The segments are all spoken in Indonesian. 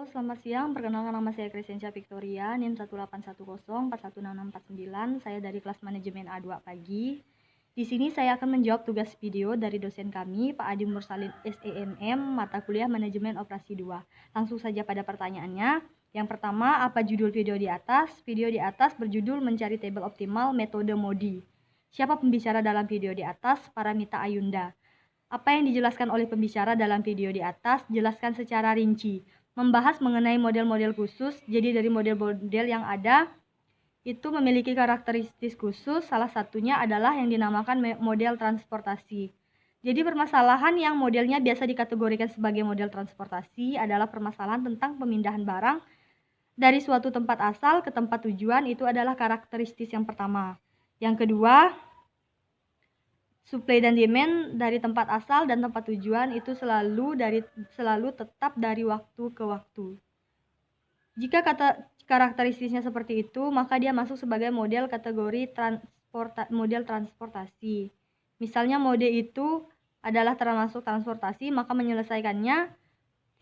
Selamat siang. Perkenalkan nama saya Crescentia Victoria, NIM 181041669. Saya dari kelas manajemen A2 pagi. Di sini saya akan menjawab tugas video dari dosen kami, Pak Adi Mursalin SEMM, mata kuliah Manajemen Operasi 2. Langsung saja pada pertanyaannya. Yang pertama, apa judul video di atas? Video di atas berjudul Mencari Tabel Optimal Metode MODI. Siapa pembicara dalam video di atas? Paramita Ayunda. Apa yang dijelaskan oleh pembicara dalam video di atas? Jelaskan secara rinci. Membahas mengenai model-model khusus. Jadi dari model-model yang ada itu memiliki karakteristik khusus. Salah satunya adalah yang dinamakan model transportasi. Jadi permasalahan yang modelnya biasa dikategorikan sebagai model transportasi adalah permasalahan tentang pemindahan barang dari suatu tempat asal ke tempat tujuan. Itu adalah karakteristik yang pertama. Yang kedua, supply dan demand dari tempat asal dan tempat tujuan itu selalu tetap dari waktu ke waktu. Jika karakteristiknya seperti itu, maka dia masuk sebagai model kategori model transportasi. Misalnya mode itu adalah termasuk transportasi, maka menyelesaikannya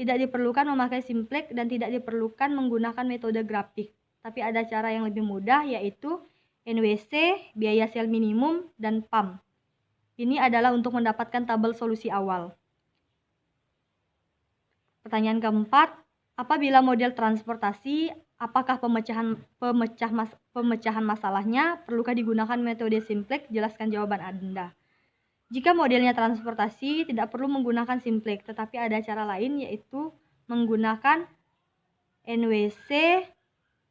tidak diperlukan memakai simplex dan tidak diperlukan menggunakan metode grafik. Tapi ada cara yang lebih mudah, yaitu NWC, biaya sel minimum, dan PAM. Ini adalah untuk mendapatkan tabel solusi awal. Pertanyaan keempat, apabila model transportasi, apakah pemecahan masalahnya? Perlukah digunakan metode simplex? Jelaskan jawaban Anda. Jika modelnya transportasi, tidak perlu menggunakan simplex, tetapi ada cara lain, yaitu menggunakan NWC,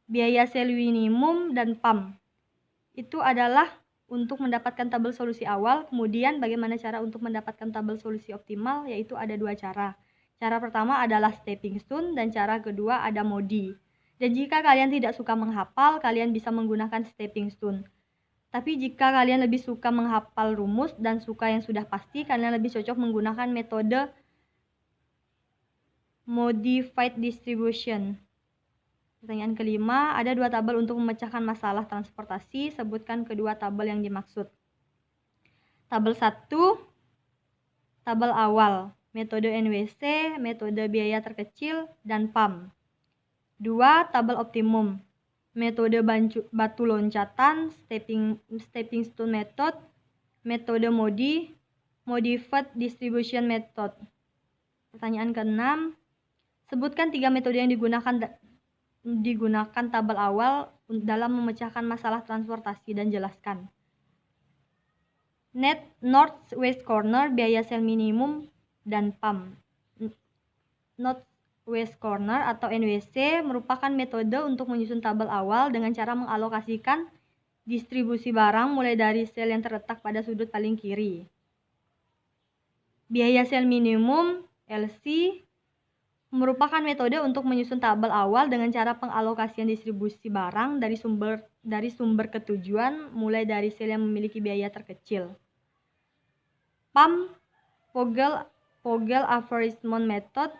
biaya sel minimum, dan PAM. Itu adalah untuk mendapatkan tabel solusi awal. Kemudian bagaimana cara untuk mendapatkan tabel solusi optimal? Yaitu ada dua cara. Cara pertama adalah stepping stone dan cara kedua ada MODI. Dan jika kalian tidak suka menghafal, kalian bisa menggunakan stepping stone. Tapi jika kalian lebih suka menghafal rumus dan suka yang sudah pasti, kalian lebih cocok menggunakan metode modified distribution. Pertanyaan kelima, ada dua tabel untuk memecahkan masalah transportasi. Sebutkan kedua tabel yang dimaksud. Tabel 1, tabel awal, metode NWC, metode biaya terkecil, dan PAM. 2, tabel optimum, metode batu loncatan, stepping stone method, metode MODI, modified distribution method. Pertanyaan keenam, sebutkan 3 metode yang digunakan tabel awal dalam memecahkan masalah transportasi dan jelaskan. Net North West Corner, biaya sel minimum, dan PAM. North West Corner atau NWC merupakan metode untuk menyusun tabel awal dengan cara mengalokasikan distribusi barang mulai dari sel yang terletak pada sudut paling kiri. Biaya sel minimum, LC, merupakan metode untuk menyusun tabel awal dengan cara pengalokasian distribusi barang dari sumber ke tujuan mulai dari sel yang memiliki biaya terkecil. PAM, Vogel Averagement Method.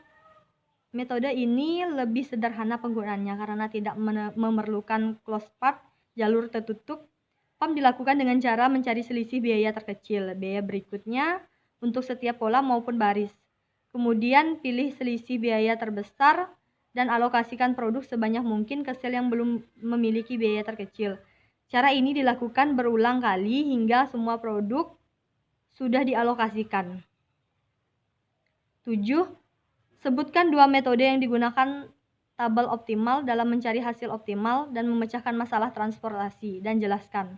Metode ini lebih sederhana penggunaannya karena tidak memerlukan closed path, jalur tertutup. PAM dilakukan dengan cara mencari selisih biaya terkecil, biaya berikutnya untuk setiap kolam maupun baris. Kemudian pilih selisih biaya terbesar dan alokasikan produk sebanyak mungkin ke sel yang belum memiliki biaya terkecil. Cara ini dilakukan berulang kali hingga semua produk sudah dialokasikan. 7. Sebutkan 2 metode yang digunakan tabel optimal dalam mencari hasil optimal dan memecahkan masalah transportasi dan jelaskan.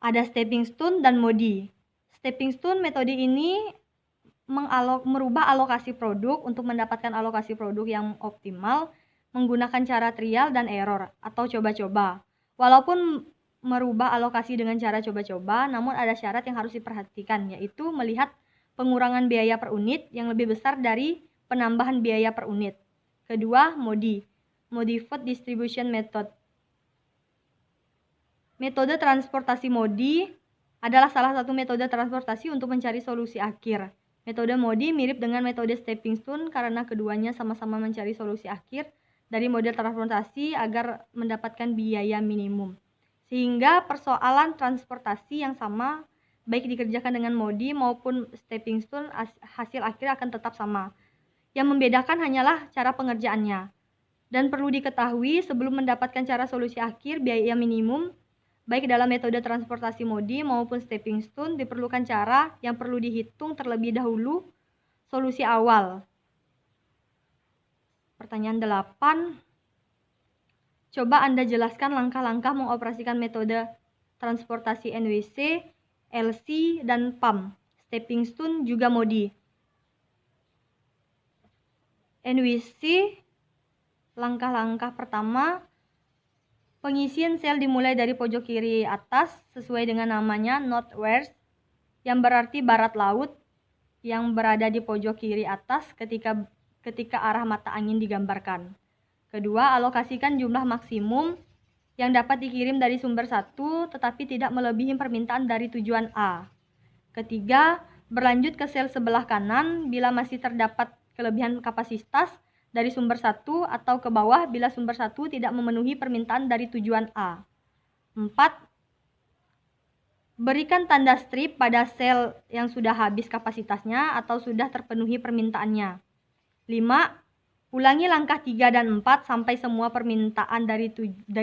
Ada stepping stone dan MODI. Stepping stone metode ini merubah alokasi produk untuk mendapatkan alokasi produk yang optimal menggunakan cara trial dan error atau coba-coba. Walaupun merubah alokasi dengan cara coba-coba, namun ada syarat yang harus diperhatikan, yaitu melihat pengurangan biaya per unit yang lebih besar dari penambahan biaya per unit. Kedua, MODI, Modified Distribution Method. Metode transportasi MODI adalah salah satu metode transportasi untuk mencari solusi akhir. Metode MODI mirip dengan metode stepping stone karena keduanya sama-sama mencari solusi akhir dari model transportasi agar mendapatkan biaya minimum. Sehingga persoalan transportasi yang sama baik dikerjakan dengan MODI maupun stepping stone, hasil akhir akan tetap sama. Yang membedakan hanyalah cara pengerjaannya. Dan perlu diketahui sebelum mendapatkan cara solusi akhir biaya minimum, baik dalam metode transportasi modi maupun stepping stone, diperlukan cara yang perlu dihitung terlebih dahulu solusi awal. Pertanyaan 8. Coba Anda jelaskan langkah-langkah mengoperasikan metode transportasi NWC, LC, dan PAM, stepping stone juga modi. NWC, langkah-langkah pertama, pengisian sel dimulai dari pojok kiri atas sesuai dengan namanya northwest, yang berarti barat laut, yang berada di pojok kiri atas ketika arah mata angin digambarkan. Kedua, alokasikan jumlah maksimum yang dapat dikirim dari sumber 1 tetapi tidak melebihi permintaan dari tujuan A. Ketiga, berlanjut ke sel sebelah kanan bila masih terdapat kelebihan kapasitas dari sumber 1 atau ke bawah bila sumber 1 tidak memenuhi permintaan dari tujuan A. 4. Berikan tanda strip pada sel yang sudah habis kapasitasnya atau sudah terpenuhi permintaannya. 5. Ulangi langkah 3 dan 4 sampai semua permintaan dari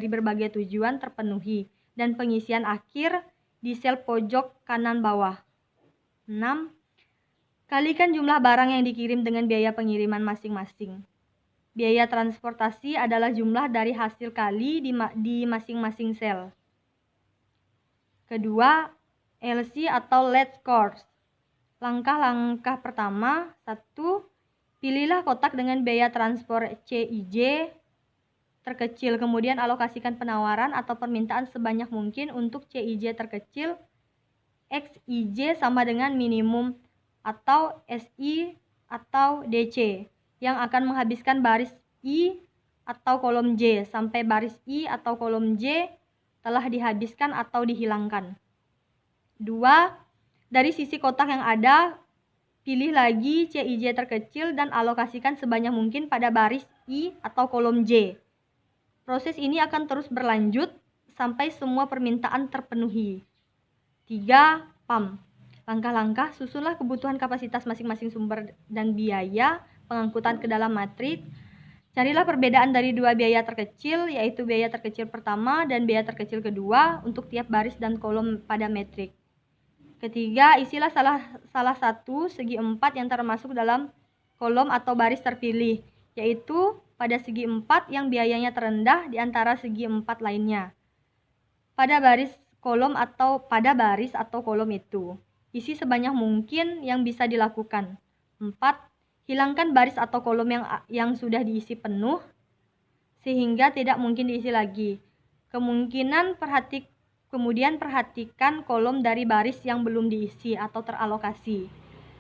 berbagai tujuan terpenuhi dan pengisian akhir di sel pojok kanan bawah. 6. Kalikan jumlah barang yang dikirim dengan biaya pengiriman masing-masing. Biaya transportasi adalah jumlah dari hasil kali di masing-masing sel. Kedua, LC atau lead course. Langkah-langkah pertama, 1. Pilihlah kotak dengan biaya transport CIJ terkecil, kemudian alokasikan penawaran atau permintaan sebanyak mungkin untuk CIJ terkecil. XIJ sama dengan minimum atau SI atau DC yang akan menghabiskan baris I atau kolom J sampai baris I atau kolom J telah dihabiskan atau dihilangkan. 2. Dari sisi kotak yang ada, pilih lagi CIJ terkecil dan alokasikan sebanyak mungkin pada baris I atau kolom J. Proses ini akan terus berlanjut sampai semua permintaan terpenuhi. 3. PAM. Langkah-langkah, susunlah kebutuhan kapasitas masing-masing sumber dan biaya pengangkutan ke dalam matriks. Carilah perbedaan dari dua biaya terkecil, yaitu biaya terkecil pertama dan biaya terkecil kedua untuk tiap baris dan kolom pada matriks. Ketiga, isilah salah satu segi 4 yang termasuk dalam kolom atau baris terpilih, yaitu pada segi 4 yang biayanya terendah di antara segi 4 lainnya. Pada baris atau kolom itu, isi sebanyak mungkin yang bisa dilakukan. 4. Hilangkan baris atau kolom yang sudah diisi penuh sehingga tidak mungkin diisi lagi. Kemudian perhatikan kolom dari baris yang belum diisi atau teralokasi.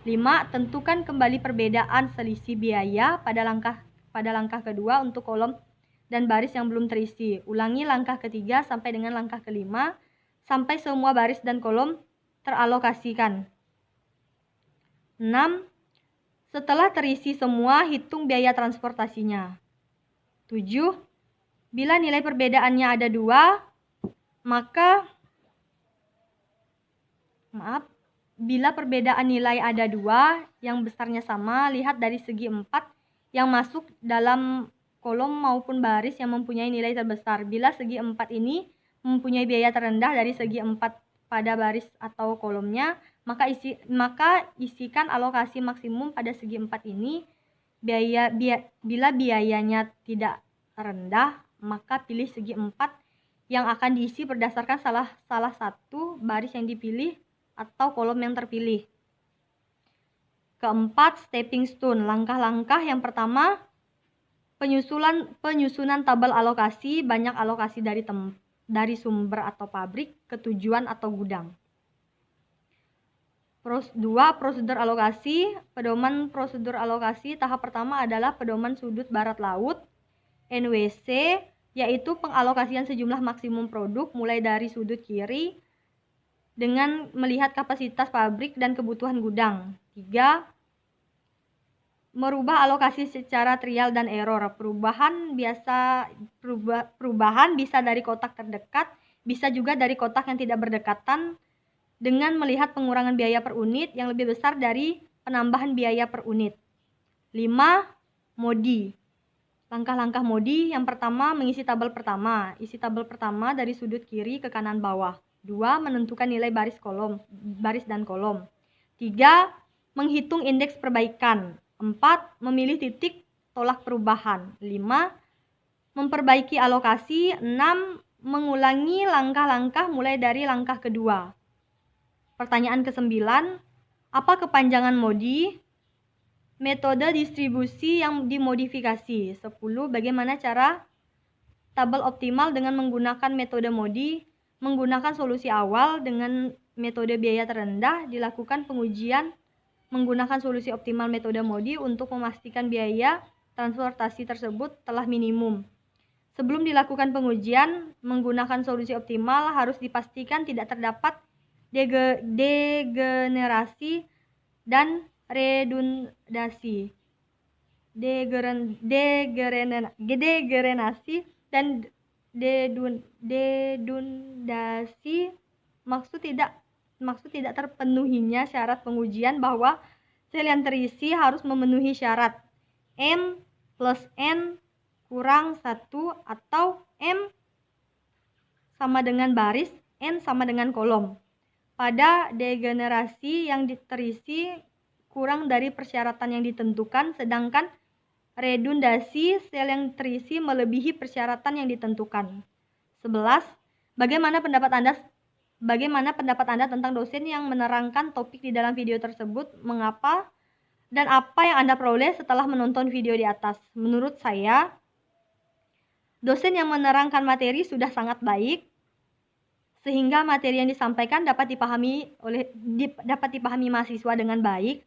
5. Tentukan kembali perbedaan selisih biaya pada langkah kedua untuk kolom dan baris yang belum terisi. Ulangi langkah ketiga sampai dengan langkah kelima sampai semua baris dan kolom teralokasikan. 6. Setelah terisi semua, hitung biaya transportasinya. 7. Bila nilai perbedaannya ada 2, bila perbedaan nilai ada 2 yang besarnya sama, lihat dari segi 4 yang masuk dalam kolom maupun baris yang mempunyai nilai terbesar. Bila segi 4 ini mempunyai biaya terendah dari segi 4 pada baris atau kolomnya, maka isikan alokasi maksimum pada segi 4 ini. Bila biayanya tidak rendah, maka pilih segi 4 yang akan diisi berdasarkan salah satu baris yang dipilih atau kolom yang terpilih. Keempat, stepping stone. Langkah-langkah yang pertama, penyusunan tabel alokasi, banyak alokasi dari sumber atau pabrik ke tujuan atau gudang. 2. Prosedur alokasi. Pedoman prosedur alokasi tahap pertama adalah pedoman sudut barat laut NWC, yaitu pengalokasian sejumlah maksimum produk mulai dari sudut kiri dengan melihat kapasitas pabrik dan kebutuhan gudang. 3. Merubah alokasi secara trial dan error. Perubahan bisa dari kotak terdekat, bisa juga dari kotak yang tidak berdekatan dengan melihat pengurangan biaya per unit yang lebih besar dari penambahan biaya per unit. 5. Modi. Langkah-langkah modi. Yang pertama, mengisi tabel pertama. Isi tabel pertama dari sudut kiri ke kanan bawah. 2. Menentukan nilai baris dan kolom. 3. Menghitung indeks perbaikan. 4. Memilih titik tolak perubahan. 5. Memperbaiki alokasi. 6. Mengulangi langkah-langkah mulai dari langkah kedua. Pertanyaan ke-9. Apa kepanjangan modi? Metode distribusi yang dimodifikasi. 10. Bagaimana cara tabel optimal dengan menggunakan metode modi? Menggunakan solusi awal dengan metode biaya terendah. Dilakukan pengujian menggunakan solusi optimal metode modi untuk memastikan biaya transportasi tersebut telah minimum. Sebelum dilakukan pengujian menggunakan solusi optimal, harus dipastikan tidak terdapat degenerasi dan redundasi. Degenerasi dan redundasi maksud tidak terpenuhinya syarat pengujian bahwa sel yang terisi harus memenuhi syarat M plus N kurang 1 atau M sama dengan baris, N sama dengan kolom. Pada degenerasi yang terisi kurang dari persyaratan yang ditentukan, sedangkan redundasi sel yang terisi melebihi persyaratan yang ditentukan. 11. Bagaimana pendapat Anda tentang dosen yang menerangkan topik di dalam video tersebut? Mengapa dan apa yang Anda peroleh setelah menonton video di atas? Menurut saya, dosen yang menerangkan materi sudah sangat baik, sehingga materi yang disampaikan dapat dipahami mahasiswa dengan baik.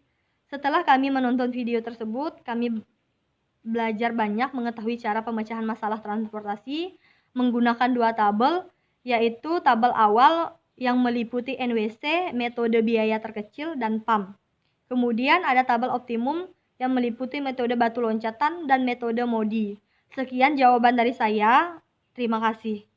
Setelah kami menonton video tersebut, kami belajar banyak mengetahui cara pemecahan masalah transportasi menggunakan 2 tabel, yaitu tabel awal yang meliputi NWC, metode biaya terkecil, dan PAM. Kemudian ada tabel optimum yang meliputi metode batu loncatan dan metode modi. Sekian jawaban dari saya. Terima kasih.